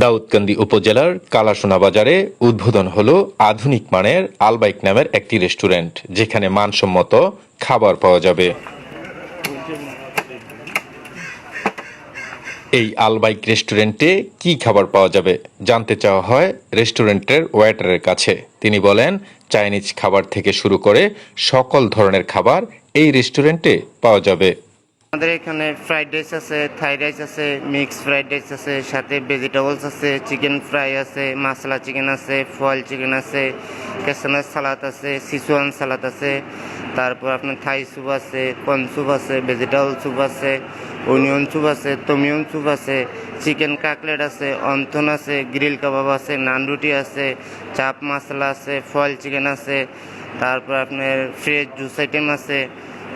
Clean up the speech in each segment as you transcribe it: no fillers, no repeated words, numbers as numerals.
দাউদকান্দি উপজেলার কালাসোনা বাজারে উদ্বোধন হলো আধুনিক মানের আলবাইক নামের একটি রেস্টুরেন্ট, যেখানে মানসম্মত খাবার পাওয়া যাবে। এই আলবাইক রেস্টুরেন্টে কি খাবার পাওয়া যাবে জানতে চাওয়া হয় রেস্টুরেন্টের ওয়েটারের কাছে। তিনি বলেন, চাইনিজ খাবার থেকে শুরু করে সকল ধরনের খাবার এই রেস্টুরেন্টে পাওয়া যাবে। আমাদের এখানে ফ্রাইড রাইস আছে, থাই রাইস আছে, মিক্স ফ্রাইড রাইস আছে, সাথে ভেজিটেবলস আছে, চিকেন ফ্রাই আছে, মশলা চিকেন আছে, ফয়েল চিকেন আছে, ক্যাসানার সালাদ আছে, সিচুয়ান সালাদ আছে, তারপর আপনার থাই স্যুপ আছে, কর্ন স্যুপ আছে, ভেজিটেবল স্যুপ আছে, অনিয়ন স্যুপ আছে, টমিয়ন স্যুপ আছে, চিকেন কাকলেট আছে, অন্থন আছে, গ্রিল কাবাব আছে, নান রুটি আছে, চাপ মশলা আছে, ফয়েল চিকেন আছে, তারপর আপনার ফ্রেশ জুস আইটেম আছে,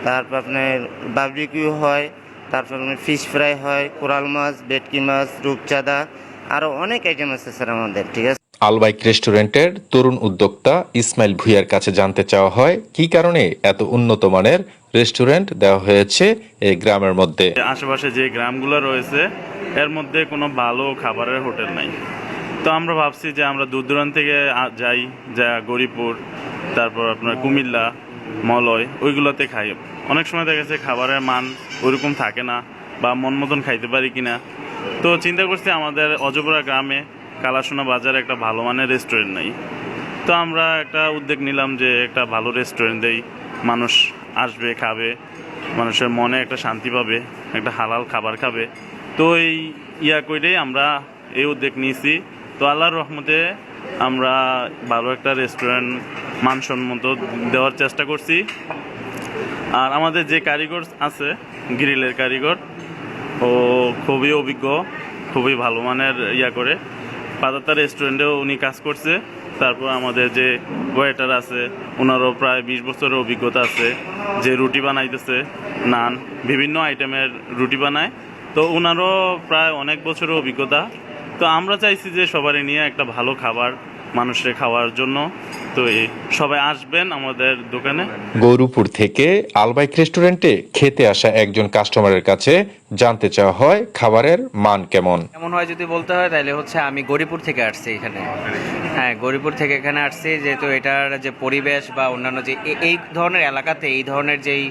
তারপর আপনার বারবিকিউ হয়, তারপর আপনার ফিশ ফ্রাই হয়, কোরাল মাছ, ভেটকি মাছ, রূপচাঁদা, আরও অনেক আইটেম আছে স্যার আমাদের। ঠিক আছে। আলবাইক রেস্টুরেন্টের তরুণ উদ্যোক্তা ইসমাইল ভুঁইয়ার কাছে জানতে চাওয়া হয় কি কারণে এত উন্নত মানের রেস্টুরেন্ট দেওয়া হয়েছে এই গ্রামের মধ্যে। আশেপাশে যে গ্রামগুলো রয়েছে এর মধ্যে কোনো ভালো খাবারের হোটেল নাই। তো আমরা ভাবছি যে আমরা দূর দূরান্ত থেকে যাই, যা গরিপুর, তারপর আপনার কুমিল্লা, মলয়, ওইগুলোতে খাই। অনেক সময় দেখা যাচ্ছে খাবারের মান ওইরকম থাকে না বা মন মতন খাইতে পারি কিনা। তো চিন্তা করছি আমাদের অজপরা গ্রামে কালাসোনা বাজারে একটা ভালো মানের রেস্টুরেন্ট নেই। তো আমরা একটা উদ্যোগ নিলাম যে একটা ভালো রেস্টুরেন্ট দেই, মানুষ আসবে, খাবে, মানুষের মনে একটা শান্তি পাবে, একটা হালাল খাবার খাবে। তো এই করেই আমরা এই উদ্যোগ নিয়েছি। তো আল্লাহর রহমতে আমরা ভালো একটা রেস্টুরেন্ট মানসম্মত দেওয়ার চেষ্টা করছি। আর আমাদের যে কারিগর আছে, গ্রিলের কারিগর, ও খুবই অভিজ্ঞ, খুবই ভালো মানের করে পাতাতা রেস্টুরেন্টেও উনি কাজ করছে। তারপর আমাদের যে ওয়েটার আছে, ওনারও প্রায় 20 বছরের অভিজ্ঞতা আছে, যে রুটি বানাইতেছে, নান, বিভিন্ন আইটেমের রুটি বানায়। তো ওনারও প্রায় অনেক বছরের অভিজ্ঞতা। তো আমরা চাইছি যে সবারই নিয়ে একটা ভালো খাবার মানুষের খাওয়ার জন্য। তো সবাই আসবেন আমাদের দোকানে। গৌরীপুর থেকে আলবাইক রেস্টুরেন্টে খেতে আসা একজন কাস্টমারের কাছে জানতে চাওয়া হয় খাবারের মান কেমন হয় যদি বলতে হয় তাহলে হচ্ছে আমি গৌরীপুর থেকে আসছি এখানে। হ্যাঁ, গৌরীপুর থেকে এখানে আসছি, যেহেতু এটার যে পরিবেশ বা অন্যান্য যে এই ধরনের এলাকাতে এই ধরনের যেই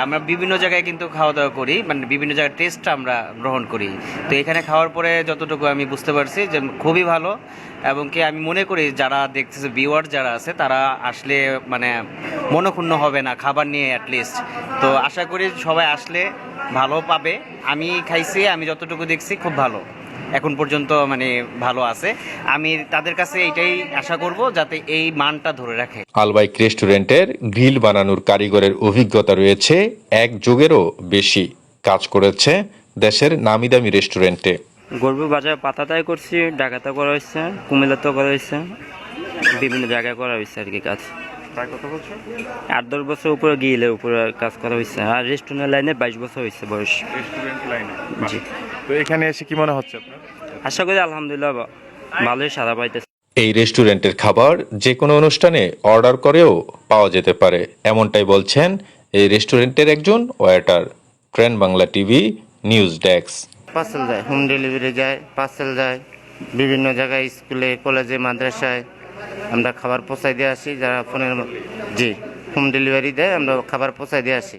আমরা বিভিন্ন জায়গায় কিন্তু খাওয়া দাওয়া করি, মানে বিভিন্ন জায়গায় টেস্টটা আমরা গ্রহণ করি। তো এখানে খাওয়ার পরে যতটুকু আমি বুঝতে পারছি যে খুবই ভালো, এবং কি আমি মনে করি যারা দেখতেছে, ভিউয়ার যারা আছে, তারা আসলে মানে মনক্ষুণ্ণ হবে না খাবার নিয়ে অ্যাটলিস্ট। তো আশা করি সবাই আসলে ভালো পাবে। আমি খাইছি, আমি যতটুকু দেখছি খুব ভালো এখন পর্যন্ত, মানে ভালো আছে। আমি তাদের কাছে এটাই আশা করব যাতে এই মানটা ধরে রাখে। আলবাইক রেস্টুরেন্টের গ্রিল বানানোর কারিগরের অভিজ্ঞতা রয়েছে 1 যুগেরও বেশি। কাজ করেছে দেশের নামি দামি রেস্টুরেন্টে। গরুপুর বাজারে পাতাতাই করছি, ঢাকাতে করা হয়েছে, কুমিল্লাতেও করা হয়েছে, বিভিন্ন জায়গায় করা হয়েছে আর কি কাজ। 8-10 বছর উপরে গিলের উপরে কাজ করা হয়েছে। আর রেস্টুরেন্ট লাইনে 22 বছর হয়েছে বয়স। রেস্টুরেন্ট লাইনে জি। তো এখানে এসে কি মনে হচ্ছে আপনার? আশা করি আলহামদুলিল্লাহ ভালোই সাড়া পাইতেছে। এই রেস্টুরেন্টের খাবার যে কোনো অনুষ্ঠানে অর্ডার করেও পাওয়া যেতে পারে, এমনটাই বলছেন এই রেস্টুরেন্টের একজন waiter. Train Bangla TV news desk. Parcel যায়, হোম ডেলিভারি যায়, পার্সেল যায়, বিভিন্ন জায়গায় স্কুলে, কলেজে, মাদ্রাসায় আমরা খাবার পৌঁছায় দিয়ে আসি। যারা ফোনের হোম ডেলিভারি দেয়, আমরা খাবার পৌঁছায় দিয়ে আসি।